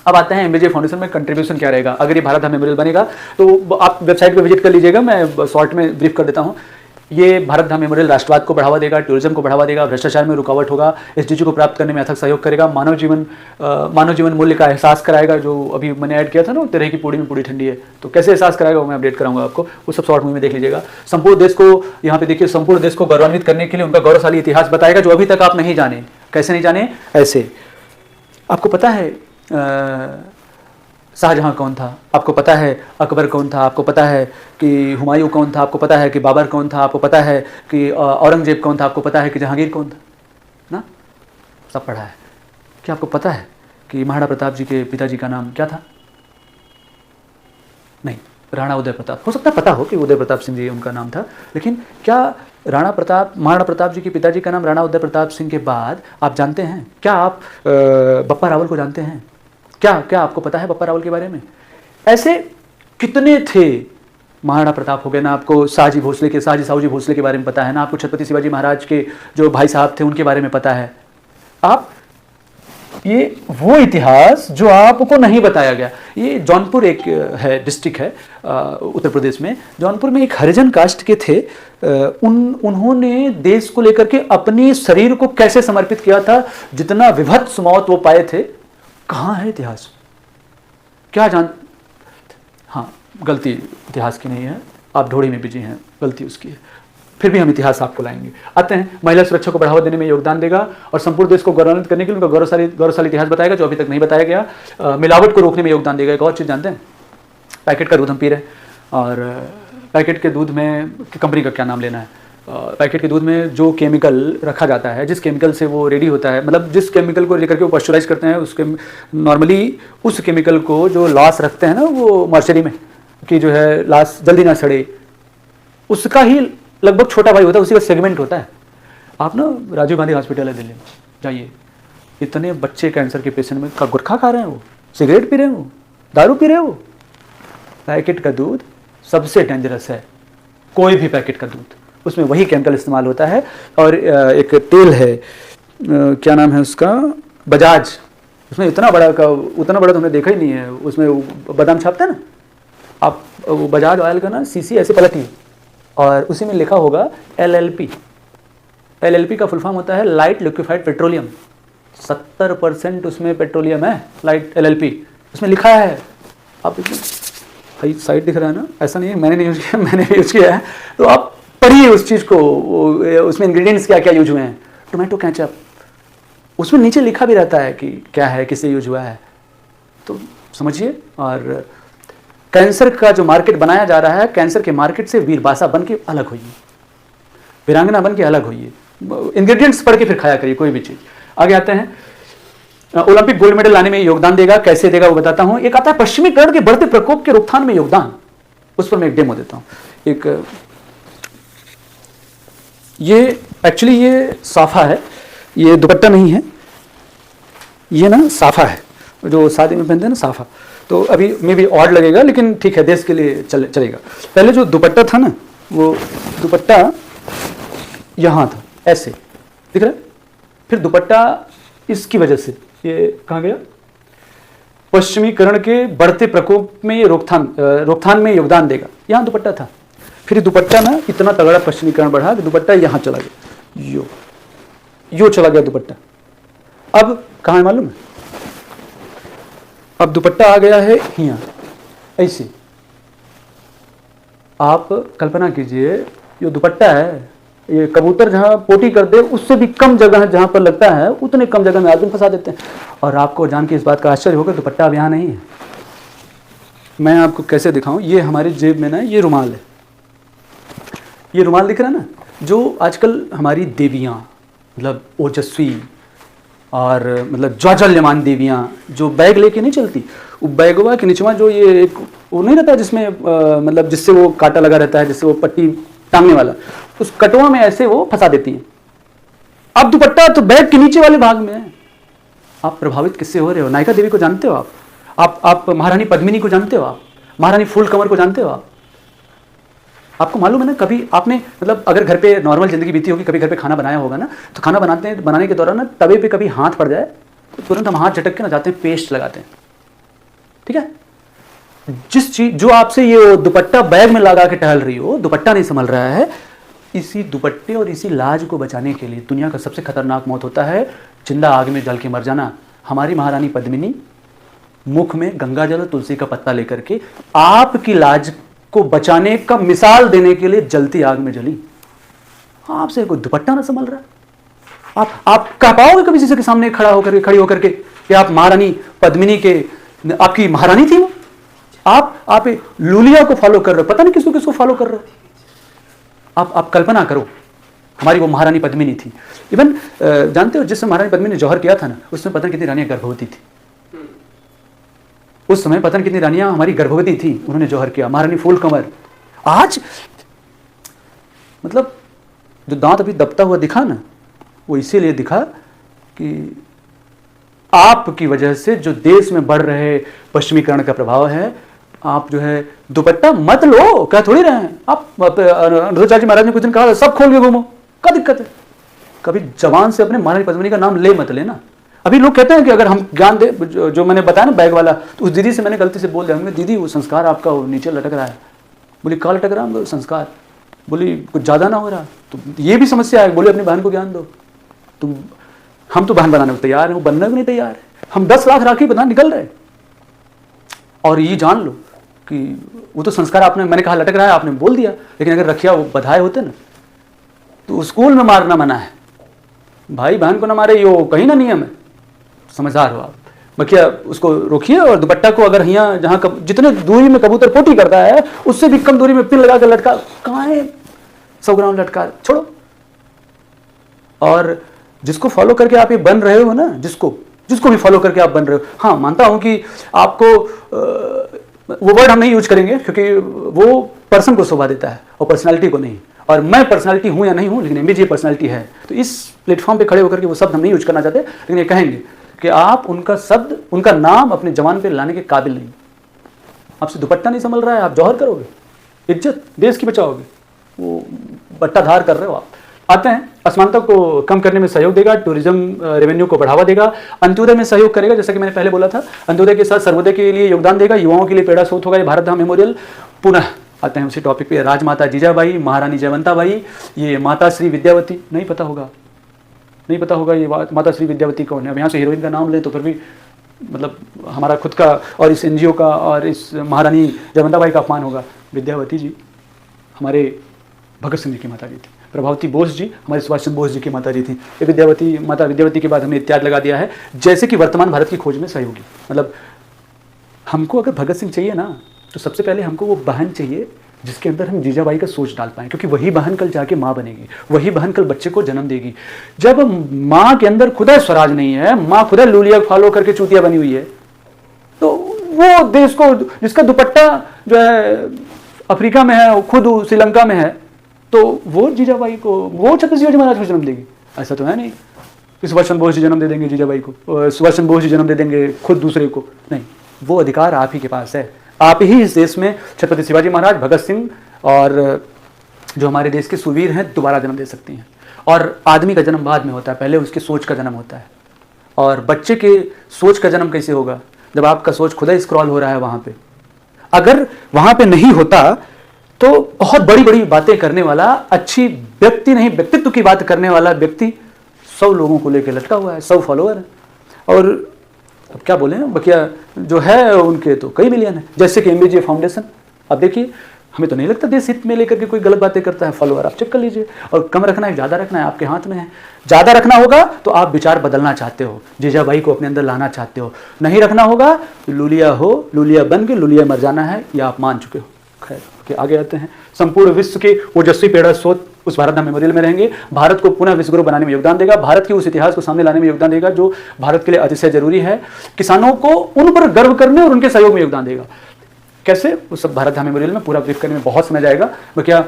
अब आते हैं एमबीजे फाउंडेशन में कंट्रीब्यूशन क्या रहेगा अगर ये भारत धाम मेमोरियल बनेगा। तो आप वेबसाइट पे विजिट कर लीजिएगा, मैं शॉर्ट में ब्रीफ कर देता हूँ। ये भारत धाम मेमोरियल राष्ट्रवाद को बढ़ावा देगा, टूरिज्म को बढ़ावा देगा, भ्रष्टाचार में रुकावट होगा, एसडीजी को प्राप्त करने में अथक सहयोग करेगा, मानव जीवन मूल्य का एहसास कराएगा, जो अभी मैंने ऐड किया था ना, तेरे की पूड़ी में पूड़ी ठंडी है, तो कैसे एहसास कराएगा वो मैं अपडेट कराऊंगा आपको, वो सब शॉर्ट मूवी में देख लीजिएगा। संपूर्ण देश को, यहाँ पे देखिए, संपूर्ण देश को गौरवान्वित करने के लिए उनका गौरवशाली इतिहास बताएगा जो अभी तक आप नहीं जाने। कैसे नहीं जाने? ऐसे। आपको पता है शाहजहां कौन था? आपको पता है अकबर कौन था? आपको पता है कि हुमायूं कौन था? आपको पता है कि बाबर कौन था? आपको पता है कि औरंगजेब कौन था? आपको पता है कि जहांगीर कौन था? ना, सब पढ़ा है। क्या आपको पता है कि महाराणा प्रताप जी के पिताजी का नाम क्या था? नहीं, राणा उदय प्रताप। हो सकता है पता हो कि उदय प्रताप सिंह जी उनका नाम था, लेकिन क्या महाराणा प्रताप जी के पिताजी का नाम राणा उदय प्रताप सिंह के बाद आप जानते हैं? क्या आप बप्पा रावल को जानते हैं? क्या आपको पता है बप्पा रावल के बारे में? ऐसे कितने थे। महाराणा प्रताप हो गए ना, आपको शाहजी साहू जी भोसले के बारे में पता है ना, आपको छत्रपति शिवाजी महाराज के जो भाई साहब थे उनके बारे में पता है। आप ये वो इतिहास जो आपको नहीं बताया गया। ये जौनपुर एक है, डिस्ट्रिक्ट है उत्तर प्रदेश में। जौनपुर में एक हरिजन कास्ट के थे। उन्होंने देश को लेकर के अपने शरीर को कैसे समर्पित किया था, जितना विभत्स मौत वो पाए थे। कहाँ है इतिहास? क्या जान? हाँ, गलती इतिहास की नहीं है, आप ढोड़ी में बिजी हैं, गलती उसकी है। फिर भी हम इतिहास आपको लाएंगे। आते हैं, महिला सुरक्षा को बढ़ावा देने में योगदान देगा और संपूर्ण देश को गौरवान्वित करने के लिए उनका गौरवशाली इतिहास बताएगा जो अभी तक नहीं बताया गया। मिलावट को रोकने में योगदान देगा। एक और चीज़ जानते हैं? पैकेट का दूध हम पी रहे हैं, और पैकेट के दूध में कंपनी का क्या नाम लेना है, पैकेट के दूध में जो केमिकल रखा जाता है, जिस केमिकल से वो रेडी होता है, मतलब जिस केमिकल को लेकर के वो पॉस्चराइज करते हैं, उसके नॉर्मली उस केमिकल को जो लॉस रखते हैं ना वो मर्चरी में, कि जो है लॉस जल्दी ना सड़े, उसका ही लगभग छोटा भाई होता है, उसी का सेगमेंट होता है। आप ना राजीव गांधी हॉस्पिटल है दिल्ली में, जाइए, इतने बच्चे कैंसर के पेशेंट में गुटखा खा रहे हैं, वो सिगरेट पी रहे हैं, वो दारू पी रहे हैं। वो पैकेट का दूध सबसे डेंजरस है, कोई भी पैकेट का दूध, उसमें वही केमिकल इस्तेमाल होता है। और एक तेल है, क्या नाम है उसका, बजाज, उसमें उतना बड़ा तो हमने देखा ही नहीं है, उसमें बादाम छापते हैं ना, आप वो बजाज ऑयल का ना सीसी ऐसे पलटिए और उसी में लिखा होगा LLP। LLP का फुल फॉर्म होता है लाइट लिक्विफाइड पेट्रोलियम। 70% उसमें पेट्रोलियम है, लाइट LLP उसमें लिखा है। आप भाई साइड दिख रहा है ना, ऐसा नहीं है मैंने नहीं यूज किया, मैंने यूज किया है, तो आप पढ़िए उस चीज़ को, उसमें इंग्रेडिएंट्स क्या क्या यूज हुए हैं। टोमेटो केचप, उसमें नीचे लिखा भी रहता है कि क्या है, किससे यूज हुआ है, तो समझिए। और कैंसर का जो मार्केट बनाया जा रहा है, कैंसर के मार्केट से वीरबासा बन के अलग होइए, वीरांगना बन के अलग होइए। इंग्रेडिएंट्स पढ़ के फिर खाया करिए कोई भी चीज़। आगे आते हैं, ओलंपिक गोल्ड मेडल लाने में योगदान देगा। कैसे देगा वो बताता हूं। एक आता है पश्चिमीकरण के बढ़ते प्रकोप के रोकथाम में योगदान, उस पर मैं एक डेमो देता हूं। एक ये एक्चुअली ये साफा है, ये दुपट्टा नहीं है, ये ना साफा है जो शादी में पहनते हैं ना, साफा। तो अभी मे भी ऑड लगेगा, लेकिन ठीक है, देश के लिए चलेगा। पहले जो दुपट्टा था ना, वो दुपट्टा यहाँ था, ऐसे दिख रहा है, फिर दुपट्टा इसकी वजह से ये कहाँ गया, पश्चिमीकरण के बढ़ते प्रकोप में ये रोकथाम में योगदान देगा। यहाँ दुपट्टा था, फिर दुपट्टा ना इतना तगड़ा पश्चिमीकरण बढ़ा कि दुपट्टा यहाँ चला गया, यो चला गया दुपट्टा। अब कहाँ है मालूम है? अब दुपट्टा आ गया है यहाँ, ऐसे। आप कल्पना कीजिए, ये दुपट्टा है, ये कबूतर जहाँ पोटी कर दे उससे भी कम जगह है जहाँ पर लगता है, उतने कम जगह में आदमी फंसा देते हैं। और आपको जान के इस बात का आश्चर्य होगा, दुपट्टा अब यहाँ नहीं है। मैं आपको कैसे दिखाऊं, ये हमारी जेब में ना ये रुमाल है, ये रुमाल दिख रहा है ना, जो आजकल हमारी देवियाँ, मतलब ओजस्वी और मतलब ज्वाजल्यमान देवियाँ जो बैग लेके नहीं चलती, वो बैगवा के नीचवा जो ये एक वो नहीं रहता जिसमें मतलब जिससे वो कांटा लगा रहता है, जिससे वो पट्टी टांगने वाला, उस कटवा में ऐसे वो फंसा देती हैं। अब दुपट्टा तो बैग के नीचे वाले भाग में है। आप प्रभावित किससे हो रहे हो? नायिका देवी को जानते हो आप महारानी पद्मिनी को जानते हो, आप महारानी फूल कंवर को जानते हो। आपको मालूम है ना, कभी आपने मतलब अगर घर पे नॉर्मल जिंदगी बीती होगी, कभी घर पे खाना बनाया होगा ना, तो खाना बनाने के दौरान ना तवे पे कभी हाथ पड़ जाए तो तुरंत हम हाथ झटक के ना जाते हैं पेस्ट लगाते हैं, ठीक है। जिस चीज जो आपसे ये दुपट्टा बैग में लगा के टहल रही हो, दुपट्टा नहीं संभल रहा है, इसी दुपट्टे और इसी लाज को बचाने के लिए दुनिया का सबसे खतरनाक मौत होता है जिंदा आग में जल के मर जाना। हमारी महारानी पद्मिनी मुख में गंगा जल और तुलसी का पत्ता लेकर के आपकी लाज को बचाने का मिसाल देने के लिए जलती आग में जली। आपसे कोई दुपट्टा ना संभल रहा। आप कह पाओगे कभी किसी के सामने खड़ी होकर के कि आप महारानी पद्मिनी के, आपकी महारानी थी वो? आप लूलिया को फॉलो कर रहे हो, पता नहीं किसको किसको फॉलो कर रहे हो। आप कल्पना करो, हमारी वो महारानी पद्मिनी थी। इवन जानते हो जिस समय महारानी पद्मिनी ने जौहर किया था ना, उस समय पता नहीं कितनी रानियां गर्भवती थी। उस समय पता नहीं कितनी रानियां हमारी गर्भवती थी, उन्होंने जौहर किया। महारानी फूल कंवर आज मतलब जो दांत अभी दबता हुआ दिखा ना, वो इसीलिए दिखा कि आपकी वजह से जो देश में बढ़ रहे पश्चिमीकरण का प्रभाव है, आप जो है दुपट्टा मत लो, क्या थोड़ी रहे हैं आप। अनुरुद्धाचार्य महाराज ने कुछ दिन कहा सब खोल के घूमो, क्या दिक्कत है? कभी जबान से अपने महारानी पद्मिनी का नाम ले मत लेना। अभी लोग कहते हैं कि अगर हम ज्ञान दे, जो मैंने बताया ना बैग वाला, तो उस दीदी से मैंने गलती से बोल दिया, हमने दीदी वो संस्कार आपका वो नीचे लटक रहा है। बोली कहाँ लटक रहा है संस्कार? बोली कुछ ज़्यादा ना हो रहा? तो ये भी समस्या है। बोले अपनी बहन को ज्ञान दो। तुम हम तो बहन बनाने को तैयार हैं, वो बनने को नहीं तैयार है। हम 10 लाख राखी बना निकल रहे। और ये जान लो कि वो तो संस्कार आपने, मैंने कहा लटक रहा है, आपने बोल दिया, लेकिन अगर रखिया वो बधाए होते ना, तो स्कूल में मारना मना है, भाई बहन को ना मारे, ये कहीं ना नियम है। समझदार हो आप। बकिया उसको रोकिए और दुपट्टा को अगर यहाँ जहाँ जितने दूरी में कबूतर पोटी करता है उससे भी कम दूरी में पिन लगा कर लटका, कहाँ है 100 ग्राम लटका, छोड़ो। और जिसको फॉलो करके आप ये बन रहे हो ना, जिसको भी फॉलो करके आप बन रहे हो, हाँ मानता हूं कि आपको वो वर्ड हम नहीं यूज करेंगे क्योंकि वो पर्सन को शोभा देता है और पर्सनालिटी को नहीं। और मैं पर्सनालिटी हूं या नहीं हूं, लेकिन एमबीजी पर्सनालिटी है, तो इस प्लेटफॉर्म पे खड़े होकर के वो शब्द हम नहीं यूज करना चाहते, लेकिन ये कहेंगे कि आप उनका शब्द, उनका नाम अपने जवान पे लाने के काबिल नहीं। आपसे दुपट्टा नहीं संभल रहा है, आप जौहर करोगे, इज्जत देश की बचाओगे, वो बट्टाधार कर रहे हो आप। आते हैं, असमानता को कम करने में सहयोग देगा, टूरिज्म रेवेन्यू को बढ़ावा देगा, अंत्योदय में सहयोग करेगा, जैसा कि मैंने पहले बोला था, अंत्योदय के साथ सर्वोदय के लिए योगदान देगा, युवाओं के लिए पेड़ा स्रोत होगा ये भारत धाम मेमोरियल। पुनः आते हैं उसी टॉपिक पे, राजमाता जीजाबाई, महारानी जयवंताबाई, ये माता श्री विद्यावती, नहीं पता होगा ये माता श्री विद्यावती कौन है। अब यहाँ से हीरोइन का नाम लें तो फिर भी मतलब हमारा खुद का और इस एनजीओ का और इस महारानी जयवंताबाई का अपमान होगा। विद्यावती जी हमारे भगत सिंह जी की माता जी थी, प्रभावती बोस जी हमारे सुभाष चंद्र बोस जी की माता जी थी। ये विद्यावती, माता विद्यावती के बाद हमने इत्यादि लगा दिया है, जैसे कि वर्तमान भारत की खोज में सहयोगी। मतलब हमको अगर भगत सिंह चाहिए ना, तो सबसे पहले हमको वो बहन चाहिए जिसके अंदर हम जीजाबाई का सोच डाल पाएं, क्योंकि वही बहन कल जाके माँ बनेगी, वही बहन कल बच्चे को जन्म देगी। जब माँ के अंदर खुदा स्वराज नहीं है, माँ खुदा लूलिया फॉलो करके चूतिया बनी हुई है, तो वो देश को, जिसका दुपट्टा जो है अफ्रीका में है, खुद श्रीलंका में है, तो वो जीजाबाई को, वो छत्रपति शिवाजी महाराज को जन्म देगी? ऐसा तो है नहीं कि सुभाष चंद्र बोस जी जन्म दे देंगे जीजाबाई को, सुभाष चंद्र बोस जी जन्म दे देंगे खुद दूसरे को, नहीं। वो अधिकार आप ही के पास है। आप ही इस देश में छत्रपति शिवाजी महाराज, भगत सिंह और जो हमारे देश के सुरवीर हैं दोबारा जन्म दे सकती हैं। और आदमी का जन्म बाद में होता है, पहले उसकी सोच का जन्म होता है। और बच्चे के सोच का जन्म कैसे होगा? जब आपका सोच खुदा ही स्क्रॉल हो रहा है वहाँ पे। अगर वहाँ पे नहीं होता तो बहुत बड़ी बड़ी बातें करने वाला, अच्छी व्यक्ति नहीं व्यक्तित्व की बात करने वाला व्यक्ति 100 लोगों को लेकर लटका हुआ है, 100 फॉलोअर है। और अब क्या बोले, बकिया जो है उनके तो कई मिलियन है, जैसे कि एमबीजे फाउंडेशन। अब देखिए, हमें तो नहीं लगता देश हित में लेकर के कोई गलत बातें करता है। फॉलोअर आप चेक कर लीजिए। और कम रखना है ज़्यादा रखना है, आपके हाथ में है। ज़्यादा रखना होगा तो आप विचार बदलना चाहते हो, जीजाबाई को अपने अंदर लाना चाहते हो। नहीं रखना होगा तो लूलिया हो, लूलिया बन के लूलिया मर जाना है, या आप मान चुके हो। खैर के आगे आते हैं। संपूर्ण विश्व के ओजस्वी पेड़ा स्रोत उस भारत धाम मेमोरियल में रहेंगे। भारत को पुनः विश्वगुरु बनाने में योगदान देगा, भारत के उस इतिहास को सामने लाने में योगदान देगा जो भारत के लिए अतिशय जरूरी है। किसानों को उन पर गर्व करने और उनके सहयोग में योगदान देगा। कैसे, वो सब भारत धाम मेमोरियल में पूरा ब्रीफ करने में बहुत समय जाएगा। क्या